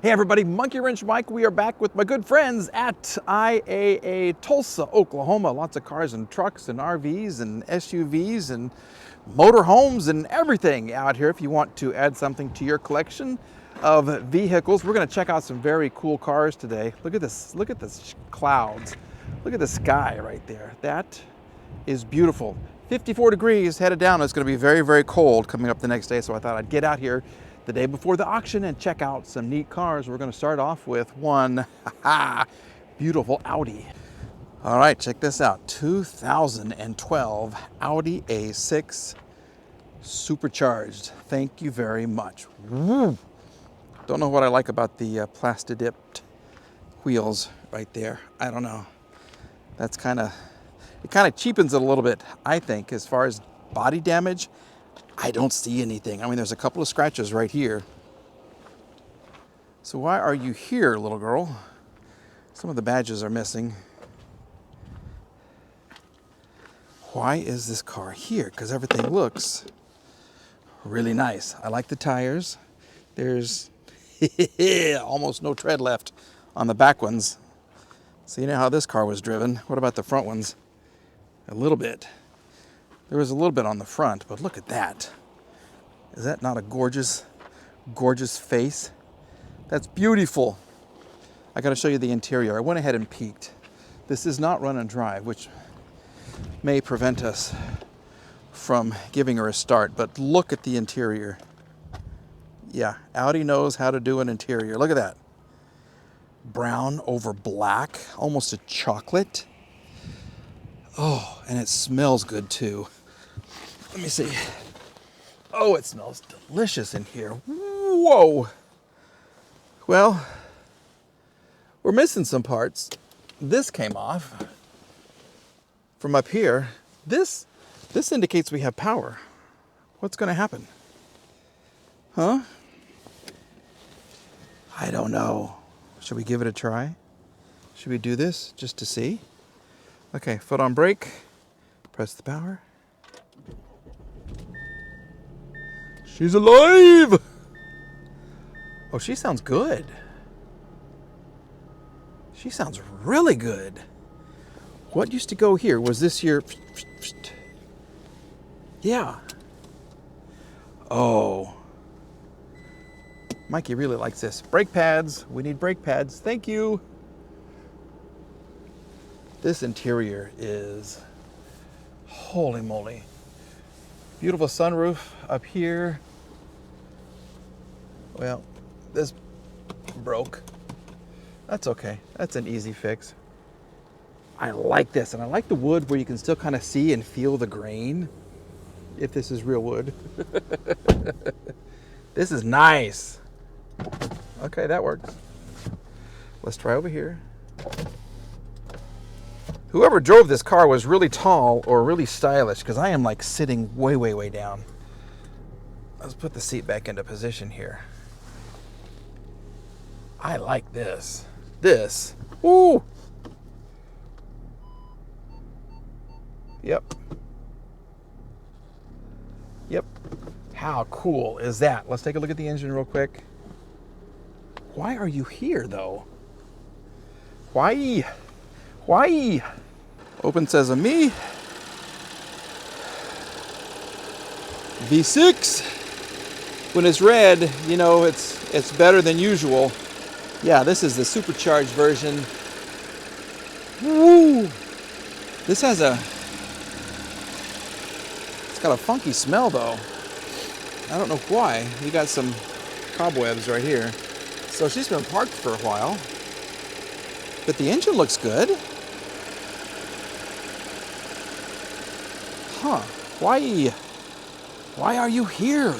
Hey everybody, Monkey Wrench Mike. We are back with my good friends at IAA Tulsa, Oklahoma. Lots of cars and trucks and RVs and SUVs and motorhomes and everything out here if you want to add something to your collection of vehicles. We're going to check out some very cool cars today. Look at this clouds. Look at the sky right there. That is beautiful. 54 degrees headed down. It's going to be very, very cold coming up the next day, so I thought I'd get out here the day before the auction and check out some neat cars. We're going to start off with one beautiful Audi. All right, check this out. 2012 Audi A6 supercharged. Thank you very much. Don't know what I like about the plastic dipped wheels right there. I don't know. That's it kind of cheapens it a little bit, I think, as far as body damage. I don't see anything. I mean, there's a couple of scratches right here. So why are you here, little girl? Some of the badges are missing. Why is this car here? Because everything looks really nice. I like the tires. There's almost no tread left on the back ones. So you know how this car was driven. What about the front ones? A little bit. There was a little bit on the front, but look at that. Is that not a gorgeous, gorgeous face? That's beautiful. I got to show you the interior. I went ahead and peeked. This is not run and drive, which may prevent us from giving her a start, but look at the interior. Yeah, Audi knows how to do an interior. Look at that. Brown over black, almost a chocolate. Oh, and it smells good too. Let me see. Oh, it smells delicious in here. Whoa. Well, we're missing some parts. This came off from up here. This indicates we have power. What's going to happen? Huh? I don't know. Should we give it a try? Should we do this just to see? Okay, foot on brake. Press the power. She's alive! Oh, she sounds good. She sounds really good. What used to go here? Was this your... Yeah. Oh. Mikey really likes this. Brake pads. We need brake pads. Thank you. This interior is... Holy moly. Beautiful sunroof up here. Well, this broke. That's okay. That's an easy fix. I like this, and I like the wood where you can still kind of see and feel the grain, if this is real wood. This is nice. Okay, that works. Let's try over here. Whoever drove this car was really tall or really stylish, because I am like sitting way, way, way down. Let's put the seat back into position here. I like this. This. Woo! Yep. Yep. How cool is that? Let's take a look at the engine real quick. Why are you here, though? Why? Why? Open sesame. V6. When it's red, you know it's better than usual. Yeah, this is the supercharged version. Woo! This has it's got a funky smell though. I don't know why. You got some cobwebs right here. So she's been parked for a while. But the engine looks good. Huh. Why are you here?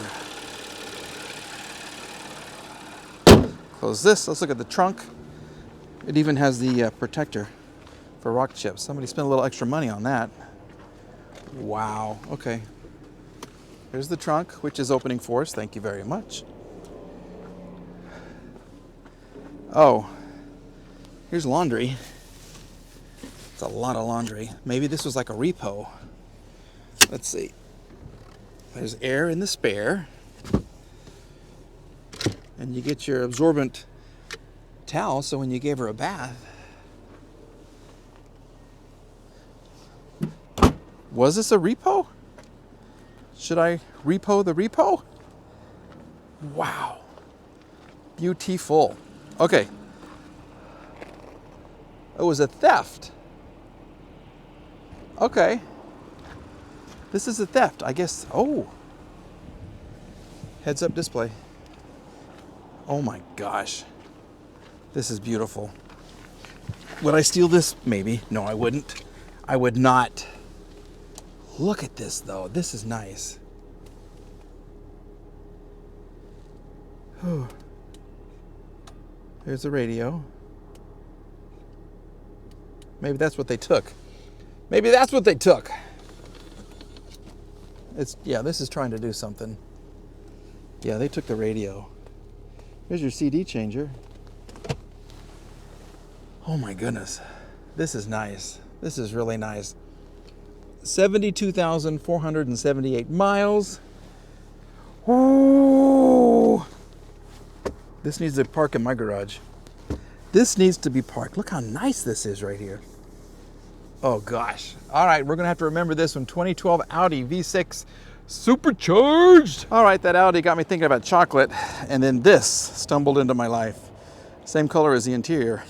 Close this. Let's look at the trunk. It even has the protector for rock chips. Somebody spent a little extra money on that. Wow. Okay. Here's the trunk, which is opening for us. Thank you very much. Oh. Here's laundry. It's a lot of laundry. Maybe this was like a repo. Let's see. There's air in the spare. And you get your absorbent towel, so when you gave her a bath. Was this a repo? Should I repo the repo? Wow. Beautiful. Okay. It was a theft. Okay. This is a theft, I guess. Oh. Heads up display. Oh my gosh. This is beautiful. Would I steal this? Maybe. No, I wouldn't. I would not. Look at this though. This is nice. Whew. There's the radio. Maybe that's what they took. Maybe that's what they took. Yeah, this is trying to do something. Yeah, they took the radio. Here's your CD changer. Oh my goodness. This is nice. This is really nice. 72,478 miles. Ooh. This needs to park in my garage. This needs to be parked. Look how nice this is right here. Oh gosh. All right, we're gonna have to remember this one. 2012 Audi V6 supercharged. All right, that Audi got me thinking about chocolate, and then this stumbled into my life. Same color as the interior.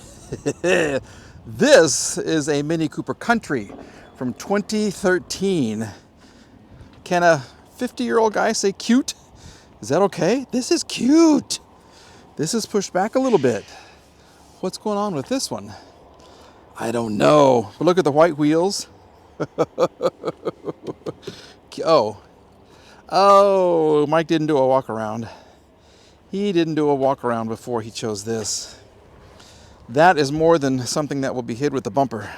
This is a Mini Cooper Country from 2013. Can a 50-year-old guy say cute? Is that okay? This is cute. This is pushed back a little bit. What's going on with this one? I don't know. But look at the white wheels. Oh, Mike didn't do a walk around. He didn't do a walk around before he chose this. That is more than something that will be hid with the bumper.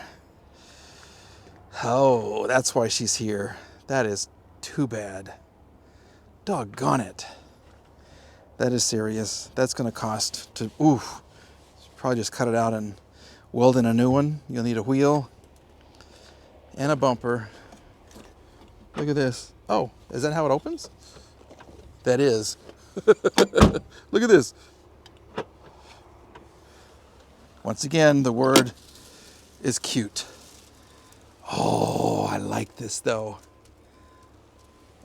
Oh, that's why she's here. That is too bad. Doggone it. That is serious. That's going to cost to, probably just cut it out and weld in a new one. You'll need a wheel and a bumper. Look at this. Oh, is that how it opens? That is. Look at this. Once again, the word is cute. Oh, I like this though.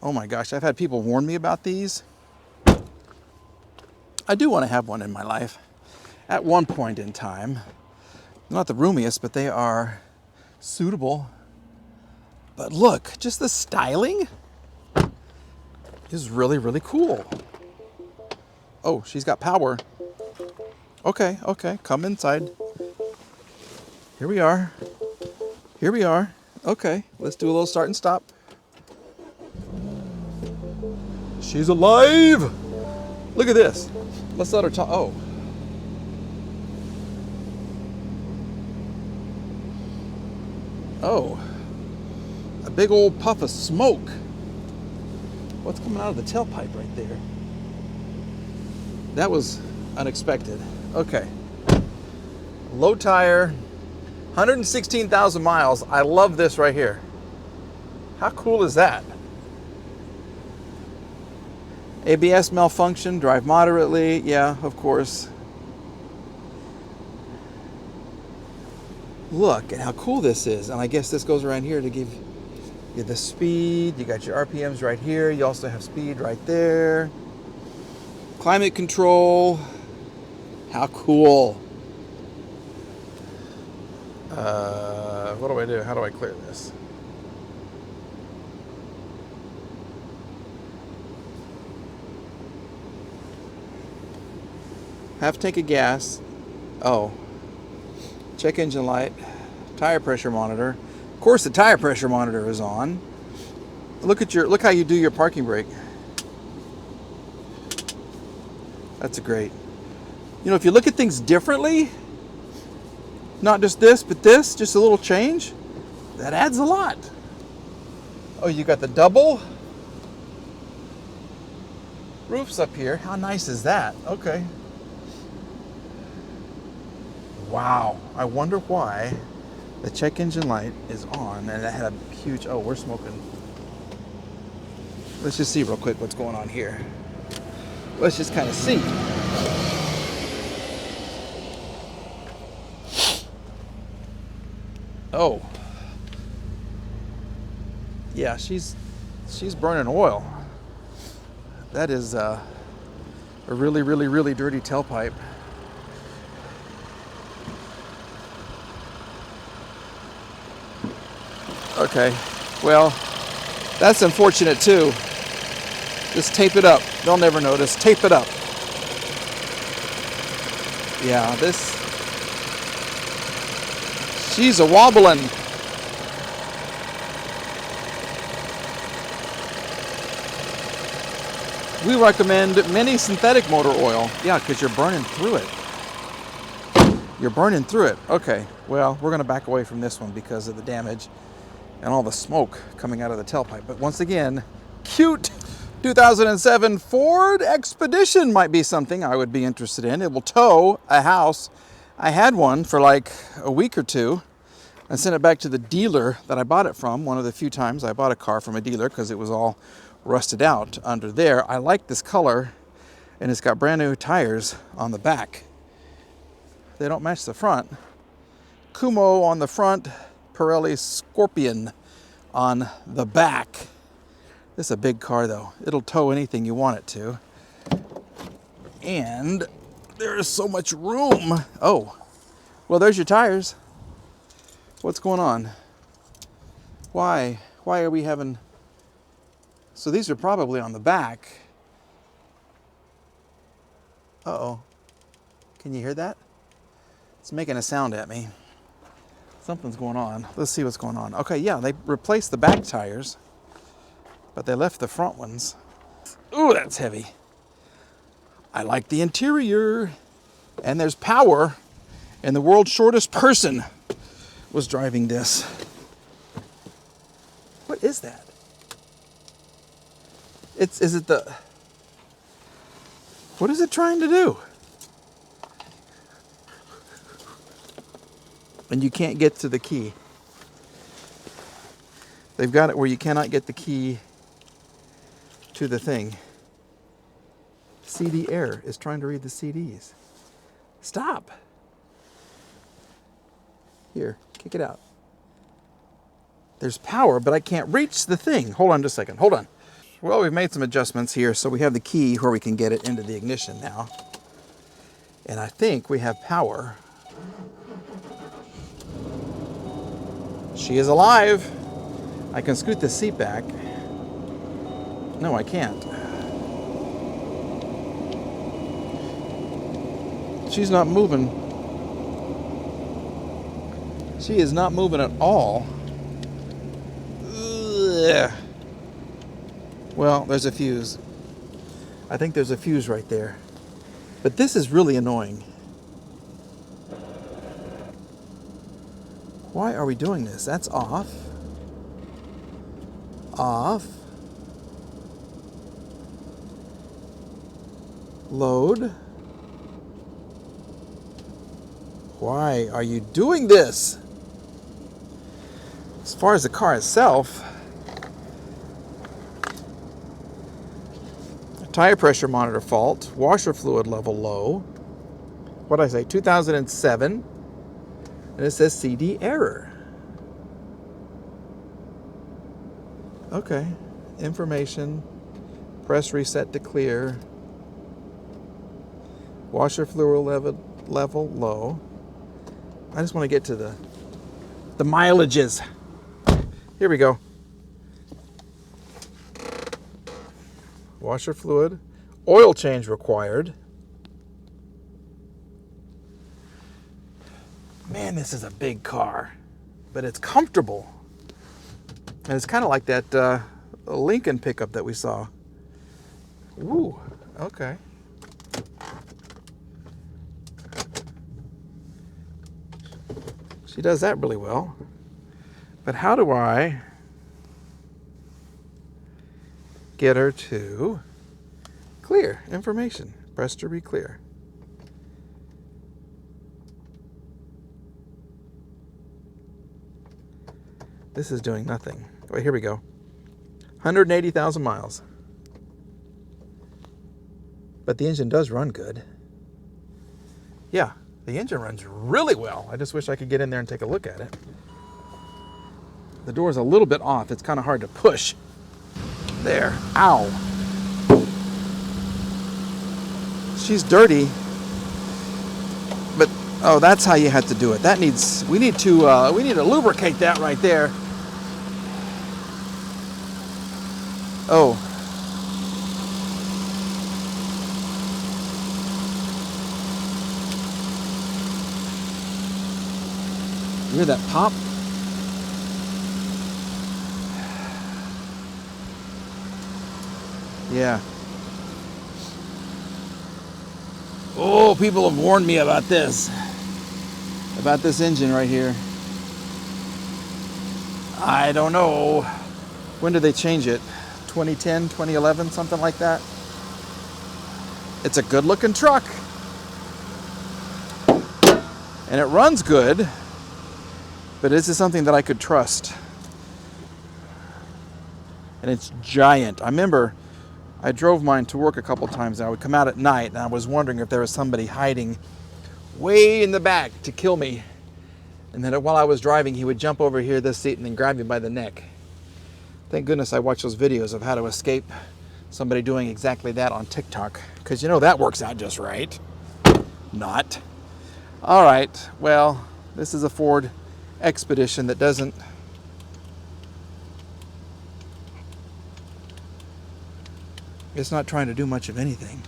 Oh my gosh, I've had people warn me about these. I do want to have one in my life at one point in time. Not the roomiest, but they are suitable. But look, just the styling is really, really cool. Oh, she's got power. Okay, come inside. Here we are. Okay, let's do a little start and stop. She's alive! Look at this. Let's let her talk. Oh. Oh. A big old puff of smoke. What's coming out of the tailpipe right there? That was unexpected. Okay. Low tire, 116,000 miles. I love this right here. How cool is that? ABS malfunction, drive moderately. Yeah, of course. Look at how cool this is. And I guess this goes around here to give you the speed. You got your RPMs right here. You also have speed right there. Climate control. How cool. What do I do? How do I clear this? Half tank of gas. Oh. Check engine light. Tire pressure monitor. Of course the tire pressure monitor is on. Look how you do your parking brake. That's great. You know, if you look at things differently, not just this, but this, just a little change, that adds a lot. Oh, you got the double roofs up here. How nice is that? Okay. Wow. I wonder why the check engine light is on and it had a huge, oh, we're smoking. Let's just see real quick what's going on here. Let's just kind of see. Oh, yeah, she's burning oil. That is a really, really, really dirty tailpipe. Okay, well, that's unfortunate too. Just tape it up. They'll never notice. Tape it up. Yeah, she's a wobbling. We recommend mini synthetic motor oil. Yeah, because you're burning through it. You're burning through it. Okay, well, we're going to back away from this one because of the damage and all the smoke coming out of the tailpipe. But once again, cute 2007 Ford Expedition might be something I would be interested in. It will tow a house. I had one for like a week or two. I sent it back to the dealer that I bought it from. One of the few times I bought a car from a dealer because it was all rusted out under there. I like this color, and it's got brand new tires on the back. They don't match the front. Kumo on the front, Pirelli Scorpion on the back. This is a big car though. It'll tow anything you want it to. And there is so much room. Oh, well, there's your tires. What's going on? Why are we having... So these are probably on the back. Uh-oh. Can you hear that? It's making a sound at me. Something's going on. Let's see what's going on. Okay, yeah, they replaced the back tires, but they left the front ones. Ooh, that's heavy. I like the interior. And there's power. And the world's shortest person was driving this. What is that? Is it the... What is it trying to do? And you can't get to the key. They've got it where you cannot get the key to the thing. CD error is trying to read the CDs. Stop. Here, kick it out. There's power, but I can't reach the thing. Hold on just a second. Hold on. Well, we've made some adjustments here, so we have the key where we can get it into the ignition now. And I think we have power. She is alive. I can scoot the seat back. No, I can't. She's not moving. She is not moving at all. Ugh. Well, there's a fuse. I think there's a fuse right there. But this is really annoying. Why are we doing this? That's off. Off. Load. Why are you doing this? As far as the car itself, tire pressure monitor fault, washer fluid level low. What did I say? 2007. And it says CD error. Okay. Information. Press reset to clear. Washer fluid level low. I just want to get to the mileages. Here we go. Washer fluid. Oil change required. Man, this is a big car, but it's comfortable. And it's kind of like that Lincoln pickup that we saw. Ooh, okay. She does that really well. But how do I get her to clear information? Press to re-clear. This is doing nothing. Wait, here we go. 180,000 miles. But the engine does run good. Yeah, the engine runs really well. I just wish I could get in there and take a look at it. The door's a little bit off. It's kind of hard to push. There. Ow. She's dirty. But oh, that's how you had to do it. That needs. We need to lubricate that right there. Oh. You hear that pop? Yeah. Oh, people have warned me about this engine right here. I don't know. When did they change it? 2010, 2011, something like that? It's a good looking truck. And it runs good, but this is something that I could trust. And it's giant. I remember I drove mine to work a couple times and I would come out at night and I was wondering if there was somebody hiding way in the back to kill me. And then while I was driving, he would jump over here, this seat, and then grab me by the neck. Thank goodness I watched those videos of how to escape somebody doing exactly that on TikTok, because you know that works out just right. Not. All right, well, this is a Ford Expedition that doesn't... It's not trying to do much of anything.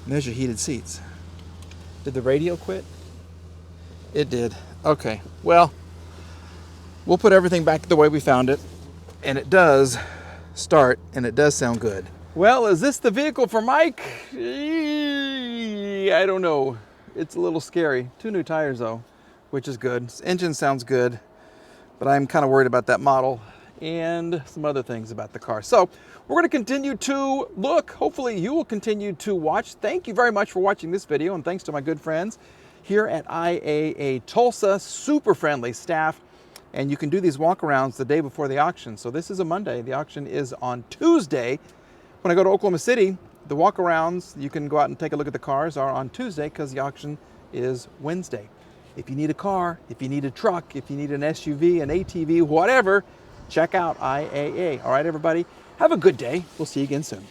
There's your heated seats. Did the radio quit? It did. Okay, well, we'll put everything back the way we found it. And it does start, and it does sound good. Well, is this the vehicle for Mike? I don't know. It's a little scary. 2 new tires though, which is good. This engine sounds good, but I'm kind of worried about that model and some other things about the car. So we're going to continue to look. Hopefully you will continue to watch. Thank you very much for watching this video, and thanks to my good friends here at IAA Tulsa. Super friendly staff. And you can do these walkarounds the day before the auction. So this is a Monday. The auction is on Tuesday. When I go to Oklahoma City, the walkarounds, you can go out and take a look at the cars, are on Tuesday because the auction is Wednesday. If you need a car, if you need a truck, if you need an SUV, an ATV, whatever, check out IAA. All right, everybody, have a good day. We'll see you again soon.